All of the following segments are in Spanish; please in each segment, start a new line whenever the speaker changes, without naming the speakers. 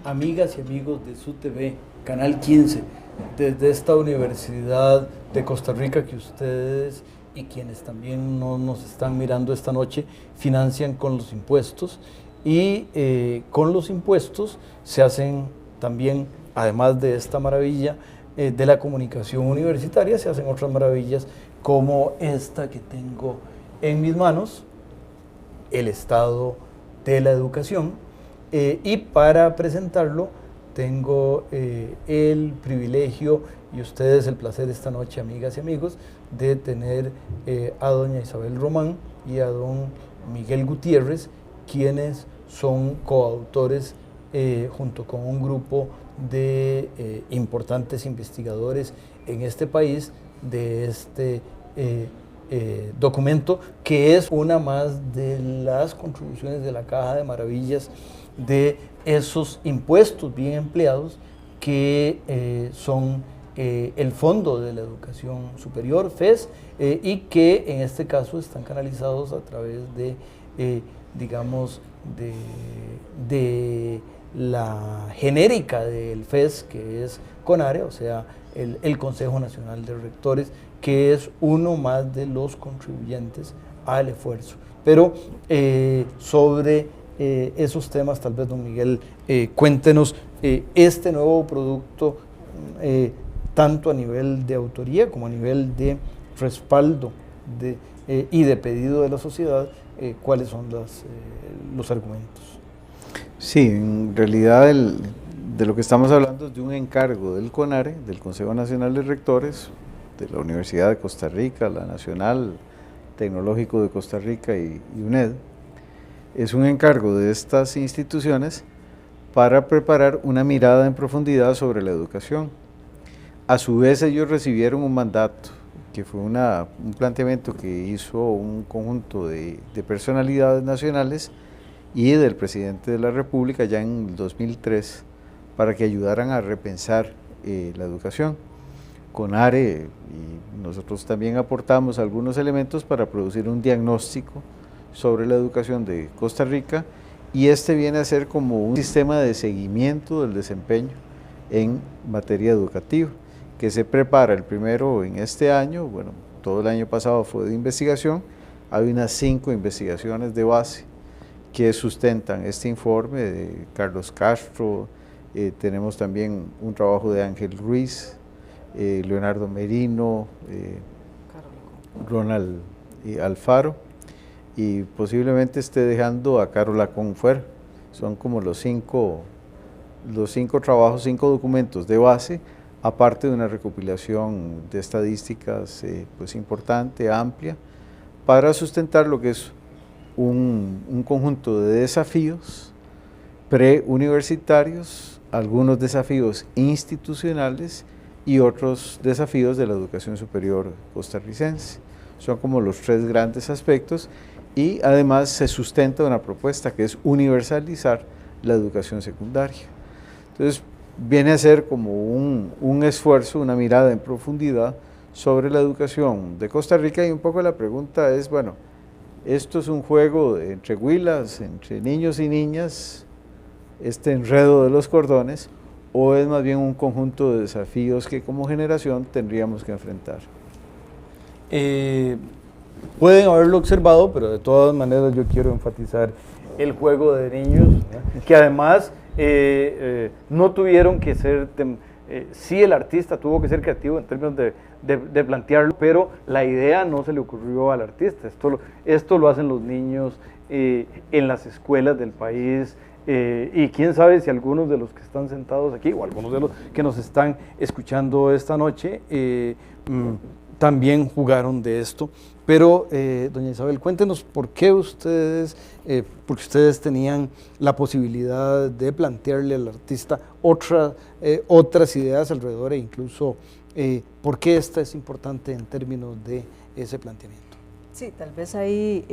amigas y amigos de su TV, Canal 15, desde esta Universidad de Costa Rica que ustedes y quienes también no nos están mirando esta noche financian con los impuestos, y con los impuestos se hacen también, además de esta maravilla de la comunicación universitaria, se hacen otras maravillas como esta que tengo en mis manos, el estado de la educación, y para presentarlo tengo el privilegio y ustedes el placer esta noche, amigas y amigos, de tener a doña Isabel Román y a don Miguel Gutiérrez, quienes son coautores junto con un grupo de importantes investigadores en este país de este documento, que es una más de las contribuciones de la Caja de Maravillas de esos impuestos bien empleados que son el Fondo de la Educación Superior, FES, y que en este caso están canalizados a través de, digamos, de la genérica del FES, que es CONARE, o sea, el Consejo Nacional de Rectores, que es uno más de los contribuyentes al esfuerzo. Pero sobre esos temas, tal vez don Miguel, cuéntenos este nuevo producto, tanto a nivel de autoría como a nivel de respaldo y de pedido de la sociedad, cuáles son los argumentos.
Sí, en realidad de lo que estamos hablando es de un encargo del CONARE, del Consejo Nacional de Rectores, de la Universidad de Costa Rica, la Nacional Tecnológico de Costa Rica y UNED. Es un encargo de estas instituciones para preparar una mirada en profundidad sobre la educación. A su vez ellos recibieron un mandato, que fue un planteamiento que hizo un conjunto de personalidades nacionales y del presidente de la República ya en el 2003, para que ayudaran a repensar la educación. CONARE y nosotros también aportamos algunos elementos para producir un diagnóstico sobre la educación de Costa Rica, y este viene a ser como un sistema de seguimiento del desempeño en materia educativa, que se prepara el primero en este año. Bueno, todo el año pasado fue de investigación, hay unas 5 investigaciones de base que sustentan este informe de Carlos Castro, tenemos también un trabajo de Ángel Ruiz, Leonardo Merino, Ronald Alfaro, y posiblemente esté dejando a Carola Confuer. Son como los cinco trabajos, 5 documentos de base, aparte de una recopilación de estadísticas pues importante, amplia, para sustentar lo que es un conjunto de desafíos preuniversitarios, algunos desafíos institucionales y otros desafíos de la educación superior costarricense. Son como los 3 grandes aspectos, y además se sustenta una propuesta que es universalizar la educación secundaria. Entonces viene a ser como un esfuerzo, una mirada en profundidad sobre la educación de Costa Rica, y un poco la pregunta es, bueno, ¿esto es un juego entre huilas, entre niños y niñas, este enredo de los cordones, o es más bien un conjunto de desafíos que como generación tendríamos que enfrentar?
Pueden haberlo observado, pero de todas maneras yo quiero enfatizar el juego de niños, ¿no? Que además no tuvieron que ser, sí, el artista tuvo que ser creativo en términos de plantearlo, pero la idea no se le ocurrió al artista. Esto lo hacen los niños en las escuelas del país, y quién sabe si algunos de los que están sentados aquí o algunos de los que nos están escuchando esta noche también jugaron de esto. Pero, doña Isabel, cuéntenos por qué ustedes, porque ustedes tenían la posibilidad de plantearle al artista otras ideas alrededor, e incluso por qué esta es importante en términos de ese planteamiento.
Sí, tal vez ahí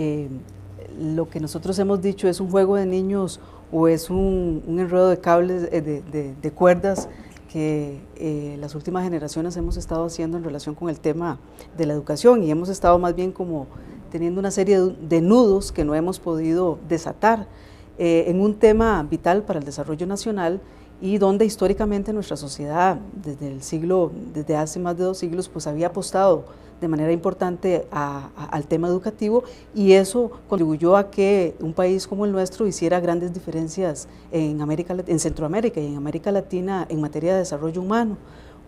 lo que nosotros hemos dicho es un juego de niños o es un enredo de cables, de cuerdas, que las últimas generaciones hemos estado haciendo en relación con el tema de la educación, y hemos estado más bien como teniendo una serie de nudos que no hemos podido desatar en un tema vital para el desarrollo nacional, y donde históricamente nuestra sociedad, desde hace más de 2 siglos, pues había apostado de manera importante al tema educativo, y eso contribuyó a que un país como el nuestro hiciera grandes diferencias en Centroamérica y en América Latina en materia de desarrollo humano.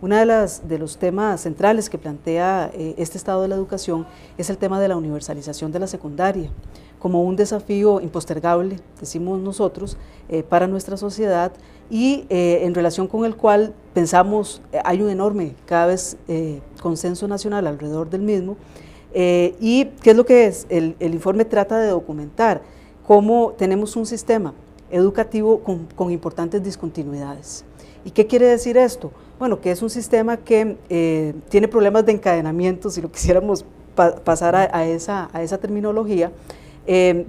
Uno de los temas centrales que plantea este estado de la educación es el tema de la universalización de la secundaria, como un desafío impostergable, decimos nosotros, para nuestra sociedad, y en relación con el cual pensamos hay un enorme, cada vez, consenso nacional alrededor del mismo. ¿Y qué es lo que es? El informe trata de documentar cómo tenemos un sistema educativo con importantes discontinuidades. ¿Y qué quiere decir esto? Bueno, que es un sistema que tiene problemas de encadenamiento, si lo quisiéramos pasar a esa terminología,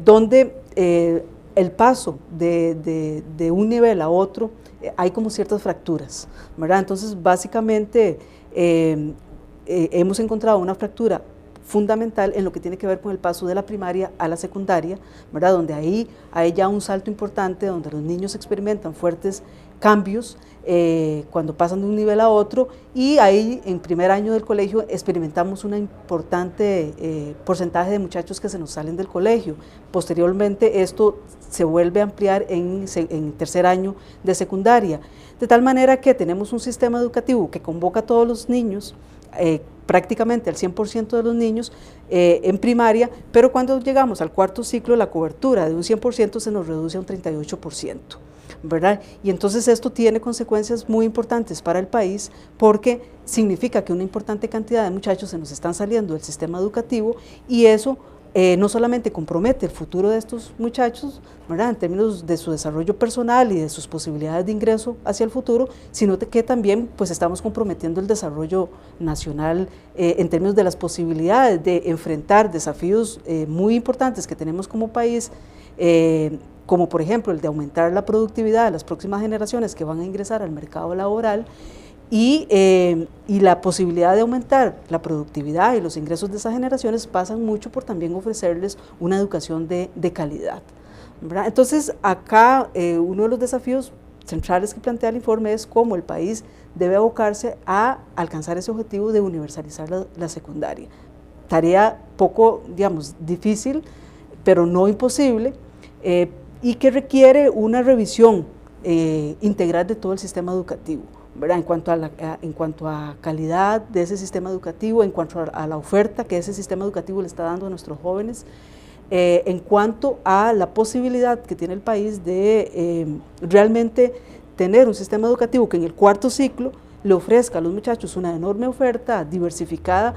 donde el paso de un nivel a otro hay como ciertas fracturas, ¿verdad? Entonces, básicamente, hemos encontrado una fractura fundamental en lo que tiene que ver con el paso de la primaria a la secundaria, ¿verdad? Donde ahí hay ya un salto importante, donde los niños experimentan fuertes cambios cuando pasan de un nivel a otro, y ahí en primer año del colegio experimentamos un importante porcentaje de muchachos que se nos salen del colegio. Posteriormente esto se vuelve a ampliar en tercer año de secundaria, de tal manera que tenemos un sistema educativo que convoca a todos los niños, prácticamente al 100% de los niños en primaria, pero cuando llegamos al cuarto ciclo la cobertura de un 100% se nos reduce a un 38%. ¿verdad? Y entonces esto tiene consecuencias muy importantes para el país, porque significa que una importante cantidad de muchachos se nos están saliendo del sistema educativo, y eso no solamente compromete el futuro de estos muchachos, ¿verdad?, en términos de su desarrollo personal y de sus posibilidades de ingreso hacia el futuro, sino que también pues estamos comprometiendo el desarrollo nacional en términos de las posibilidades de enfrentar desafíos muy importantes que tenemos como país, como por ejemplo el de aumentar la productividad de las próximas generaciones que van a ingresar al mercado laboral, y la posibilidad de aumentar la productividad y los ingresos de esas generaciones pasan mucho por también ofrecerles una educación de calidad, ¿verdad? Entonces acá uno de los desafíos centrales que plantea el informe es cómo el país debe abocarse a alcanzar ese objetivo de universalizar la secundaria. Tarea poco, digamos, difícil, pero no imposible, y que requiere una revisión integral de todo el sistema educativo, ¿verdad? En cuanto a calidad de ese sistema educativo, en cuanto a la oferta que ese sistema educativo le está dando a nuestros jóvenes, en cuanto a la posibilidad que tiene el país de realmente tener un sistema educativo que en el cuarto ciclo le ofrezca a los muchachos una enorme oferta diversificada,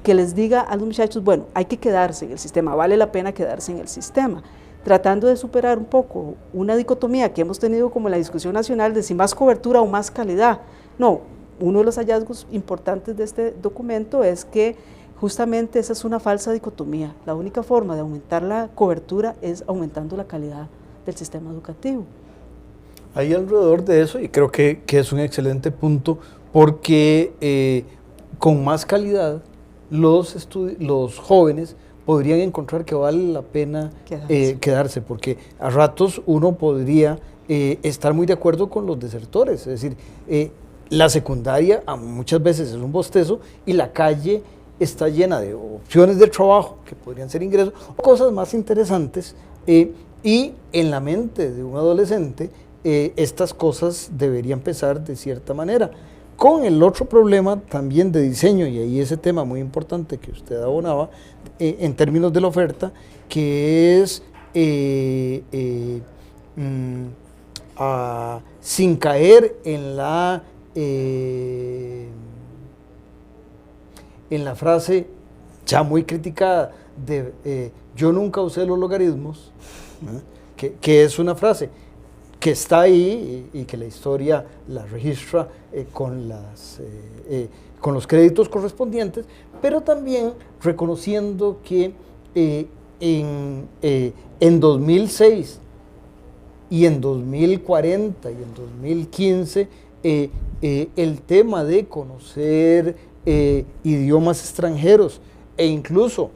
que les diga a los muchachos, bueno, hay que quedarse en el sistema, vale la pena quedarse en el sistema, tratando de superar un poco una dicotomía que hemos tenido como la discusión nacional de si más cobertura o más calidad. No, uno de los hallazgos importantes de este documento es que justamente esa es una falsa dicotomía. La única forma de aumentar la cobertura es aumentando la calidad del sistema educativo.
Ahí alrededor de eso, y creo que es un excelente punto, porque con más calidad los jóvenes podrían encontrar que vale la pena quedarse, porque a ratos uno podría estar muy de acuerdo con los desertores, es decir, la secundaria muchas veces es un bostezo y la calle está llena de opciones de trabajo que podrían ser ingresos, cosas más interesantes, y en la mente de un adolescente estas cosas deberían pesar de cierta manera. Con el otro problema también de diseño, y ahí ese tema muy importante que usted abonaba, en términos de la oferta, que es sin caer en la frase ya muy criticada de yo nunca usé los logaritmos, que es una frase que está ahí y que la historia la registra con los créditos correspondientes, pero también reconociendo que en 2006 y en 2040 y en 2015 el tema de conocer idiomas extranjeros e incluso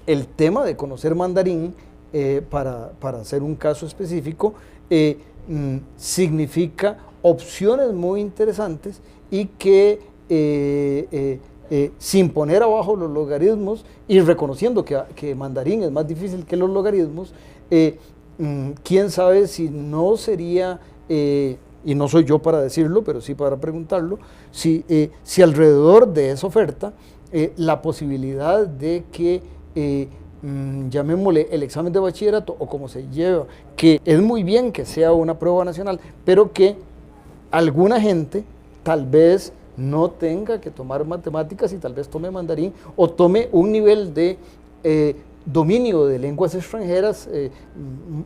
el tema de conocer mandarín, para hacer un caso específico, significa opciones muy interesantes y que sin poner abajo los logaritmos y reconociendo que mandarín es más difícil que los logaritmos, quién sabe si no sería, y no soy yo para decirlo, pero sí para preguntarlo, si alrededor de esa oferta la posibilidad de que, llamémosle el examen de bachillerato o como se lleva, que es muy bien que sea una prueba nacional, pero que alguna gente tal vez no tenga que tomar matemáticas y tal vez tome mandarín o tome un nivel de dominio de lenguas extranjeras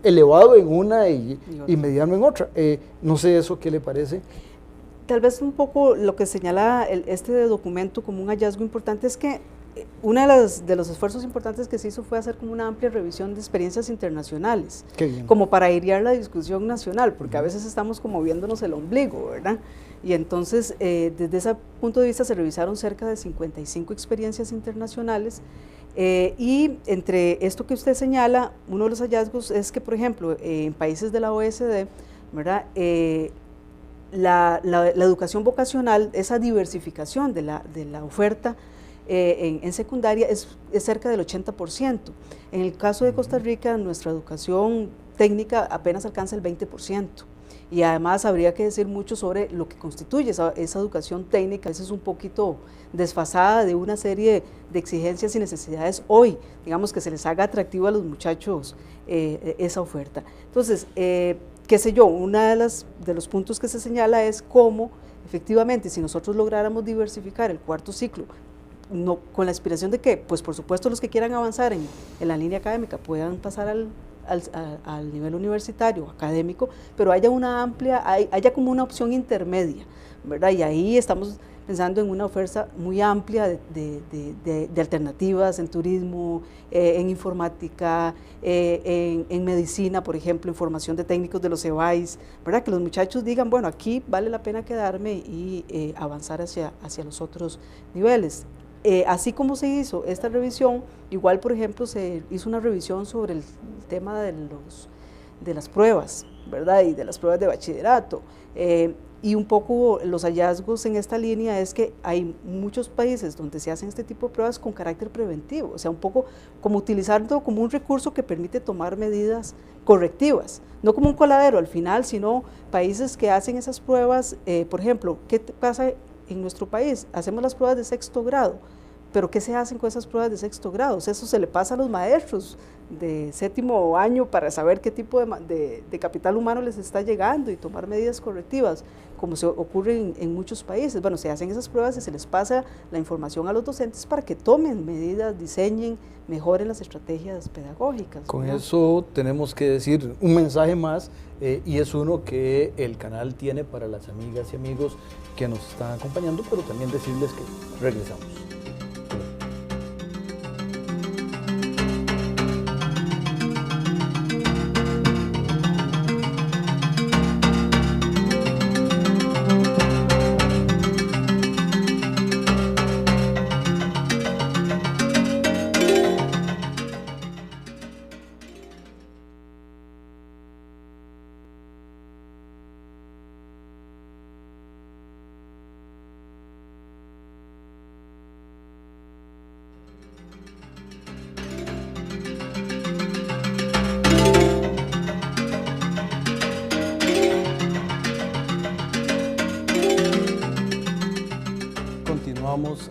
elevado en una y mediano en otra. No sé eso qué le parece.
Tal vez un poco lo que señala este documento como un hallazgo importante es que uno de los esfuerzos importantes que se hizo fue hacer como una amplia revisión de experiencias internacionales, como para airear la discusión nacional, porque a veces estamos como viéndonos el ombligo, ¿verdad? Y entonces, desde ese punto de vista se revisaron cerca de 55 experiencias internacionales, y entre esto que usted señala, uno de los hallazgos es que, por ejemplo, en países de la OECD, ¿verdad?, la educación vocacional, esa diversificación de la oferta en secundaria es cerca del 80%. En el caso de Costa Rica, nuestra educación técnica apenas alcanza el 20%. Y además habría que decir mucho sobre lo que constituye esa educación técnica, a veces un poquito desfasada de una serie de exigencias y necesidades hoy, digamos que se les haga atractivo a los muchachos esa oferta. Entonces, qué sé yo, uno de los puntos que se señala es cómo efectivamente si nosotros lográramos diversificar el cuarto ciclo, no, con la aspiración de que, pues por supuesto los que quieran avanzar en la línea académica puedan pasar al nivel universitario, académico, pero haya haya como una opción intermedia, ¿verdad? Y ahí estamos pensando en una oferta muy amplia de alternativas en turismo, en informática, en medicina, por ejemplo, en formación de técnicos de los EBAIS, ¿verdad? Que los muchachos digan, bueno, aquí vale la pena quedarme y avanzar hacia los otros niveles. Así como se hizo esta revisión, igual, por ejemplo, se hizo una revisión sobre el tema de las pruebas, ¿verdad? Y de las pruebas de bachillerato. Y un poco los hallazgos en esta línea es que hay muchos países donde se hacen este tipo de pruebas con carácter preventivo, o sea, un poco como utilizarlo como un recurso que permite tomar medidas correctivas, no como un coladero al final, sino países que hacen esas pruebas. Por ejemplo, ¿qué pasa en nuestro país? Hacemos las pruebas de sexto grado, pero ¿qué se hacen con esas pruebas de sexto grado? Eso se le pasa a los maestros de séptimo año para saber qué tipo de capital humano les está llegando y tomar medidas correctivas, como se ocurre en muchos países. Bueno, se hacen esas pruebas y se les pasa la información a los docentes para que tomen medidas, diseñen, mejoren las estrategias pedagógicas.
Con eso tenemos que decir un mensaje más, y es uno que el canal tiene para las amigas y amigos que nos están acompañando, pero también decirles que regresamos.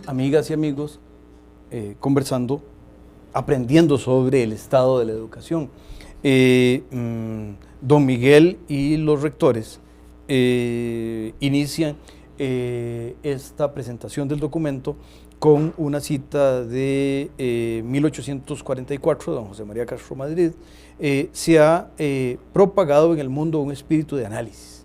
Amigas y amigos, conversando, aprendiendo sobre el estado de la educación. Don Miguel y los rectores inician esta presentación del documento con una cita de 1844, don José María Castro Madrid. Se ha propagado en el mundo un espíritu de análisis.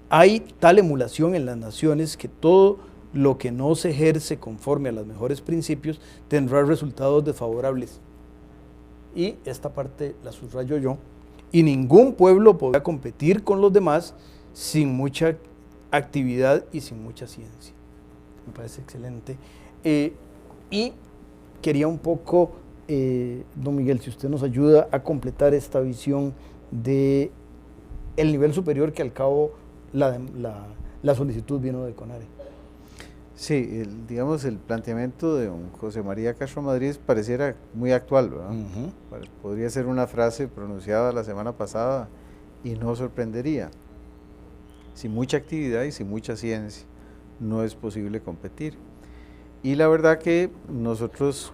Hay tal emulación en las naciones que todo lo que no se ejerce conforme a los mejores principios tendrá resultados desfavorables. Y esta parte la subrayo yo. Y ningún pueblo podrá competir con los demás sin mucha actividad y sin mucha ciencia. Me parece excelente. Y quería un poco, don Miguel, si usted nos ayuda a completar esta visión de el nivel superior que al cabo la solicitud vino de CONARE.
Sí, digamos, el planteamiento de don José María Castro Madrid pareciera muy actual, ¿verdad? Podría ser una frase pronunciada la semana pasada y no sorprendería. Sin mucha actividad y sin mucha ciencia no es posible competir. Y la verdad que nosotros,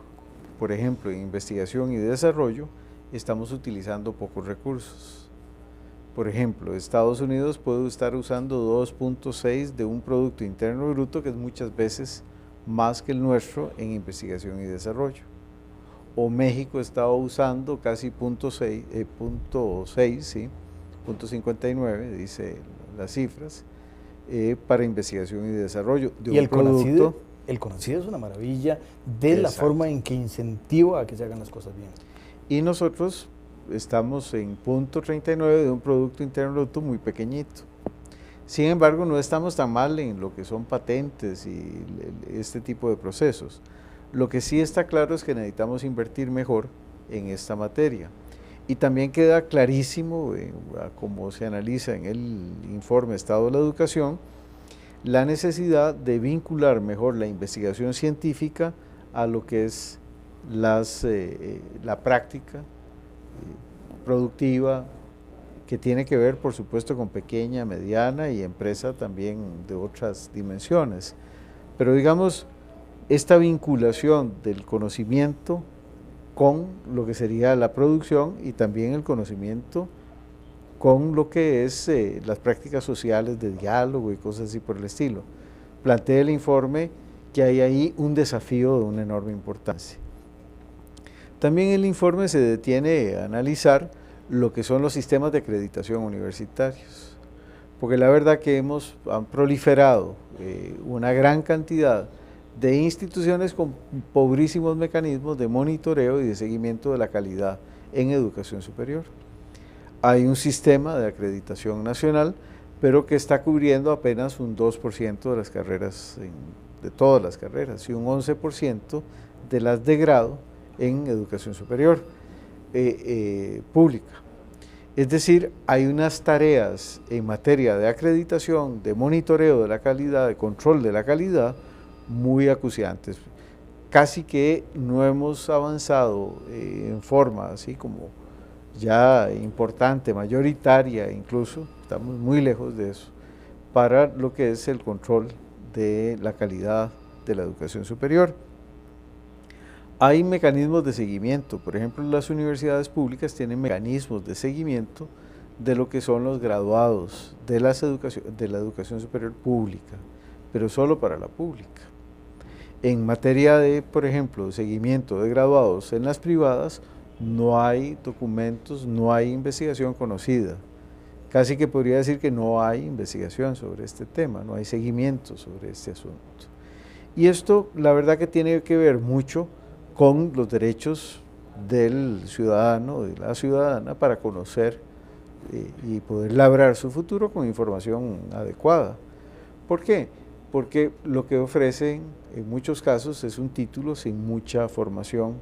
por ejemplo, en investigación y desarrollo, estamos utilizando pocos recursos. Por ejemplo, Estados Unidos puede estar usando 2.6 de un Producto Interno Bruto, que es muchas veces más que el nuestro en investigación y desarrollo. O México estaba usando casi 0.6, sí, 0.59, dice las cifras, para investigación y desarrollo.
Y el CONACYT es una maravilla de la forma en que incentiva a que se hagan las cosas bien.
Y nosotros estamos en 0.39 de un Producto Interno Bruto muy pequeñito. Sin embargo, no estamos tan mal en lo que son patentes y este tipo de procesos. Lo que sí está claro es que necesitamos invertir mejor en esta materia. Y también queda clarísimo, como se analiza en el informe Estado de la Educación, la necesidad de vincular mejor la investigación científica a lo que es la práctica productiva, que tiene que ver, por supuesto, con pequeña, mediana y empresa también de otras dimensiones. Pero digamos, esta vinculación del conocimiento con lo que sería la producción y también el conocimiento con lo que es las prácticas sociales de diálogo y cosas así por el estilo. Plantea el informe que hay ahí un desafío de una enorme importancia. También el informe se detiene a analizar lo que son los sistemas de acreditación universitarios, porque la verdad que han proliferado una gran cantidad de instituciones con pobrísimos mecanismos de monitoreo y de seguimiento de la calidad en educación superior. Hay un sistema de acreditación nacional, pero que está cubriendo apenas un 2% de las carreras, de todas las carreras, y un 11% de las de grado en educación superior pública. Es decir, hay unas tareas en materia de acreditación, de monitoreo de la calidad, de control de la calidad, muy acuciantes. Casi que no hemos avanzado en forma así como ya importante, mayoritaria incluso, estamos muy lejos de eso, para lo que es el control de la calidad de la educación superior. Hay mecanismos de seguimiento, por ejemplo, las universidades públicas tienen mecanismos de seguimiento de lo que son los graduados de la educación superior pública, pero solo para la pública. En materia de, por ejemplo, seguimiento de graduados en las privadas, no hay documentos, no hay investigación conocida. Casi que podría decir que no hay investigación sobre este tema, no hay seguimiento sobre este asunto. Y esto, la verdad que tiene que ver mucho con los derechos del ciudadano, de la ciudadana, para conocer y poder labrar su futuro con información adecuada. ¿Por qué? Porque lo que ofrecen en muchos casos es un título sin mucha formación.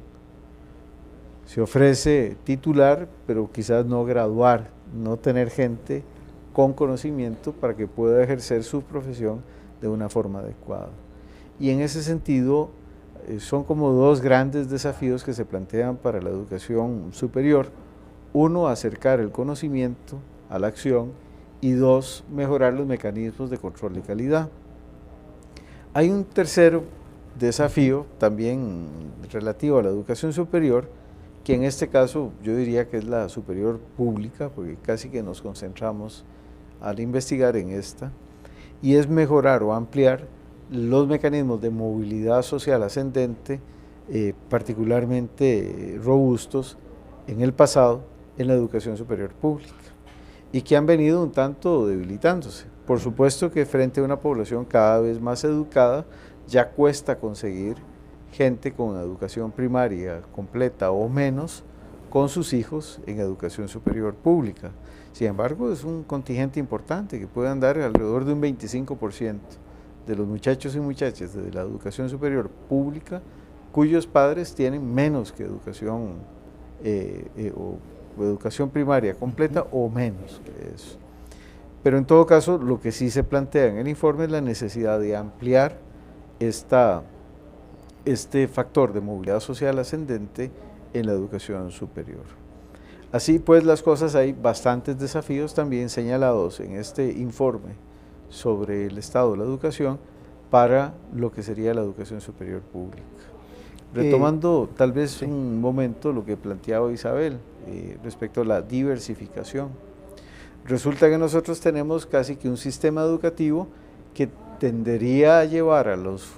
Se ofrece titular, pero quizás no graduar, no tener gente con conocimiento para que pueda ejercer su profesión de una forma adecuada. Y en ese sentido, son como dos grandes desafíos que se plantean para la educación superior. Uno, acercar el conocimiento a la acción, y dos, mejorar los mecanismos de control de calidad. Hay un tercer desafío también relativo a la educación superior, que en este caso yo diría que es la superior pública, porque casi que nos concentramos al investigar en esta, y es mejorar o ampliar los mecanismos de movilidad social ascendente, particularmente robustos en el pasado en la educación superior pública, y que han venido un tanto debilitándose. Por supuesto que frente a una población cada vez más educada, ya cuesta conseguir gente con educación primaria completa o menos con sus hijos en educación superior pública. Sin embargo, es un contingente importante que puede andar alrededor de un 25% de los muchachos y muchachas de la educación superior pública cuyos padres tienen menos que educación o educación primaria completa o menos que eso. Pero en todo caso, lo que sí se plantea en el informe es la necesidad de ampliar este factor de movilidad social ascendente en la educación superior. Así pues las cosas, hay bastantes desafíos también señalados en este informe sobre el estado de la educación para lo que sería la educación superior pública. Retomando tal vez un momento lo que planteaba Isabel respecto a la diversificación. Resulta que nosotros tenemos casi que un sistema educativo que tendería a llevar a los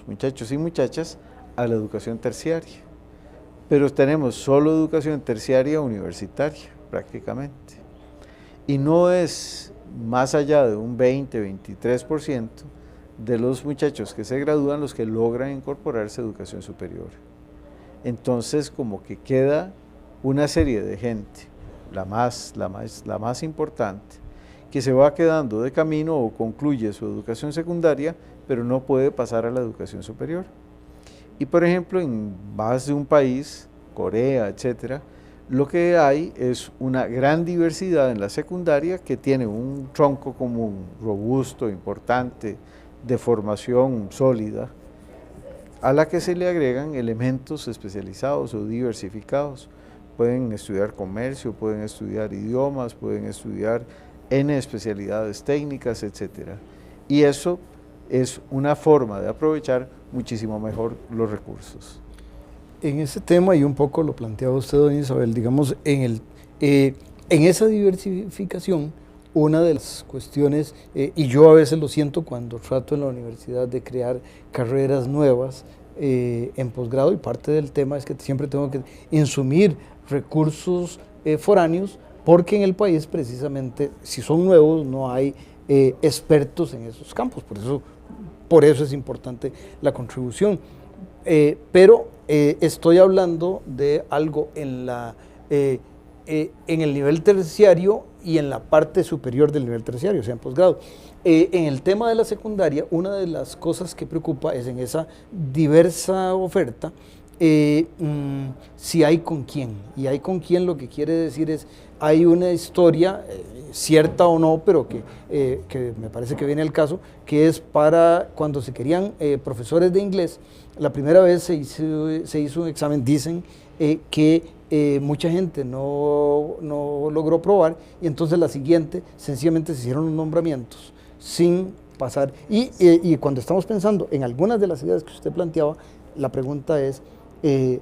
muchachos y muchachas a la educación terciaria, pero tenemos solo educación terciaria universitaria prácticamente, y no es más allá de un 20-23% de los muchachos que se gradúan los que logran incorporarse a educación superior. Entonces como que queda una serie de gente, la más importante, que se va quedando de camino o concluye su educación secundaria, pero no puede pasar a la educación superior. Y por ejemplo, en más de un país, Corea, etcétera, lo que hay es una gran diversidad en la secundaria que tiene un tronco común robusto, importante, de formación sólida, a la que se le agregan elementos especializados o diversificados. Pueden estudiar comercio, pueden estudiar idiomas, pueden estudiar N especialidades técnicas, etcétera. Y eso es una forma de aprovechar muchísimo mejor los recursos.
En ese tema, y un poco lo planteaba usted, doña Isabel, digamos, en esa diversificación, una de las cuestiones, y yo a veces lo siento cuando trato en la universidad de crear carreras nuevas en posgrado, y parte del tema es que siempre tengo que insumir recursos foráneos, porque en el país precisamente, si son nuevos, no hay expertos en esos campos, por eso es importante la contribución. Pero estoy hablando de algo en el nivel terciario y en la parte superior del nivel terciario, o sea, en posgrado. En el tema de la secundaria, una de las cosas que preocupa es en esa diversa oferta, si hay con quién, y hay con quién lo que quiere decir es, hay una historia, cierta o no, pero que me parece que viene al caso, que es para cuando se querían profesores de inglés, la primera vez se hizo un examen, dicen que mucha gente no logró probar, y entonces la siguiente, sencillamente se hicieron los nombramientos sin pasar, y cuando estamos pensando en algunas de las ideas que usted planteaba, la pregunta es,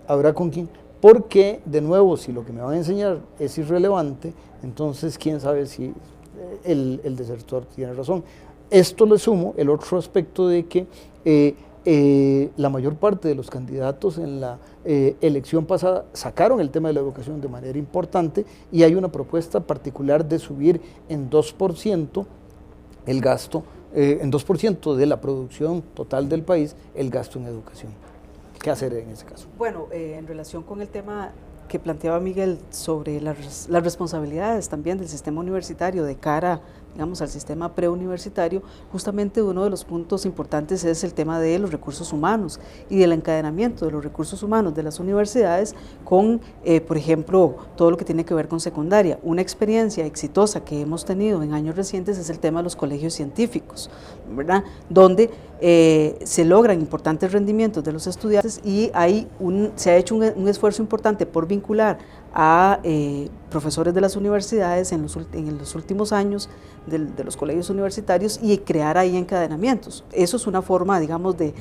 ¿habrá con quién? Porque, de nuevo, si lo que me van a enseñar es irrelevante, entonces quién sabe si el desertor tiene razón. Esto le sumo el otro aspecto de que la mayor parte de los candidatos en la elección pasada sacaron el tema de la educación de manera importante, y hay una propuesta particular de subir en 2% el gasto, en 2% de la producción total del país, el gasto en educación. ¿Qué hacer en ese caso?
Bueno, en relación con el tema que planteaba Miguel sobre las responsabilidades también del sistema universitario de cara, digamos, al sistema preuniversitario, justamente uno de los puntos importantes es el tema de los recursos humanos y del encadenamiento de los recursos humanos de las universidades con, por ejemplo, todo lo que tiene que ver con secundaria. Una experiencia exitosa que hemos tenido en años recientes es el tema de los colegios científicos, ¿verdad? Donde se logran importantes rendimientos de los estudiantes, y se ha hecho un esfuerzo importante por vincular a profesores de las universidades en los últimos años de los colegios universitarios, y crear ahí encadenamientos. Eso es una forma, digamos, de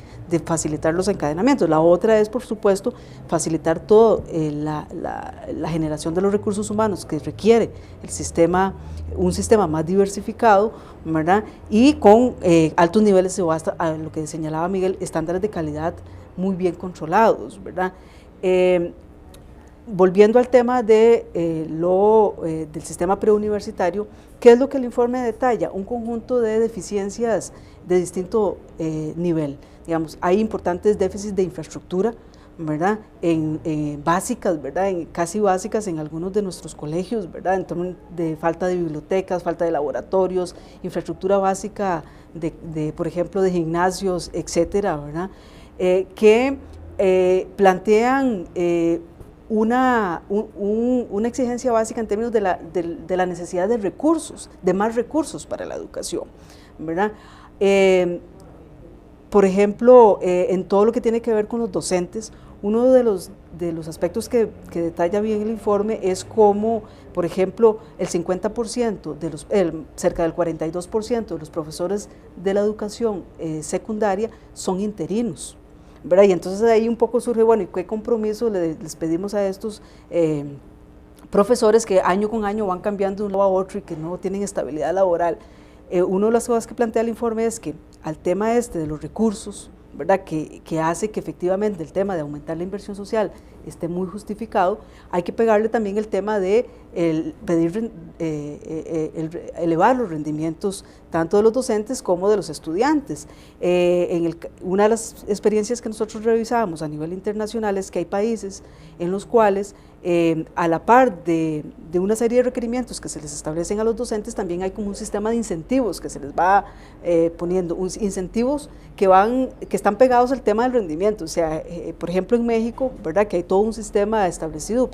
facilitar los encadenamientos. La otra es, por supuesto, facilitar toda la generación de los recursos humanos que requiere un sistema más diversificado, ¿verdad? Y con altos niveles, a lo que señalaba Miguel, estándares de calidad muy bien controlados, ¿verdad? Volviendo al tema del sistema preuniversitario, ¿qué es lo que el informe detalla? Un conjunto de deficiencias de distinto nivel. Digamos, hay importantes déficits de infraestructura, ¿verdad? Básicas, ¿verdad? Casi básicas en algunos de nuestros colegios, ¿verdad? En términos de falta de bibliotecas, falta de laboratorios, infraestructura básica por ejemplo, de gimnasios, etcétera, ¿verdad? Que plantean una exigencia básica en términos de la necesidad de recursos, de más recursos para la educación, ¿verdad? Por ejemplo, en todo lo que tiene que ver con los docentes, uno de los aspectos que detalla bien el informe es cómo, por ejemplo, el 50%, cerca del 42% de los profesores de la educación secundaria son interinos, ¿verdad? Y entonces ahí un poco surge, bueno, ¿y qué compromiso les pedimos a estos profesores que año con año van cambiando de un lado a otro y que no tienen estabilidad laboral? Una de las cosas que plantea el informe es que al tema de los recursos, ¿verdad? Que hace que efectivamente el tema de aumentar la inversión social esté muy justificado, hay que pegarle también el tema de elevar los rendimientos tanto de los docentes como de los estudiantes. Una de las experiencias que nosotros revisábamos a nivel internacional es que hay países en los cuales a la par de una serie de requerimientos que se les establecen a los docentes, también hay como un sistema de incentivos que se les va poniendo, incentivos que están pegados al tema del rendimiento. O sea, por ejemplo en México, ¿verdad? Que hay todo un sistema establecido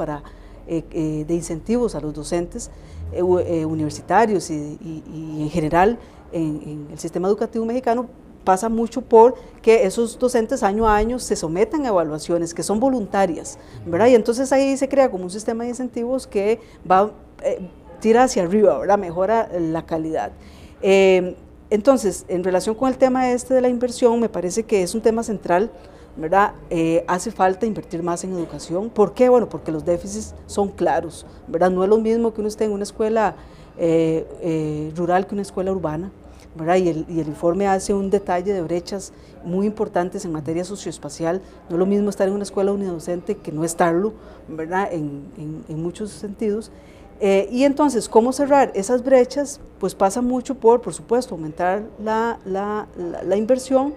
de incentivos a los docentes universitarios y en general en el sistema educativo mexicano pasa mucho por que esos docentes año a año se sometan a evaluaciones que son voluntarias, ¿verdad? Y entonces ahí se crea como un sistema de incentivos que tira hacia arriba, ¿verdad? Mejora la calidad. Entonces, en relación con el tema de la inversión, me parece que es un tema central, ¿verdad? Hace falta invertir más en educación. ¿Por qué? Bueno, porque los déficits son claros, ¿verdad? No es lo mismo que uno esté en una escuela rural que una escuela urbana, ¿verdad? Y el informe hace un detalle de brechas muy importantes en materia socioespacial. No es lo mismo estar en una escuela unidocente que no estarlo, ¿verdad? En muchos sentidos. Y entonces, ¿cómo cerrar esas brechas? Pues pasa mucho por supuesto, aumentar la inversión,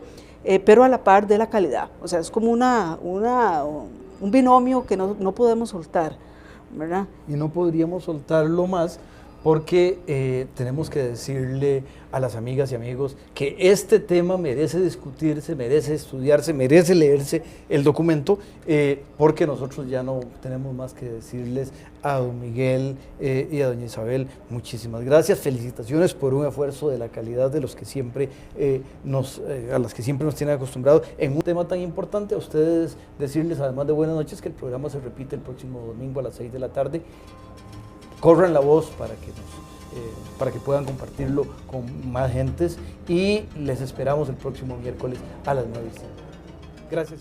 pero a la par de la calidad. O sea, es como un binomio que no podemos soltar, ¿verdad?
Y no podríamos soltarlo más porque tenemos que decirle a las amigas y amigos que este tema merece discutirse, merece estudiarse, merece leerse el documento, porque nosotros ya no tenemos más que decirles a don Miguel y a doña Isabel, muchísimas gracias, felicitaciones por un esfuerzo de la calidad de los que siempre a las que siempre nos tienen acostumbrados en un tema tan importante. A ustedes decirles, además de buenas noches, que el programa se repite el próximo domingo a las 6 de la tarde. Corran la voz para que puedan compartirlo con más gentes y les esperamos el próximo miércoles a las 9:00. Gracias.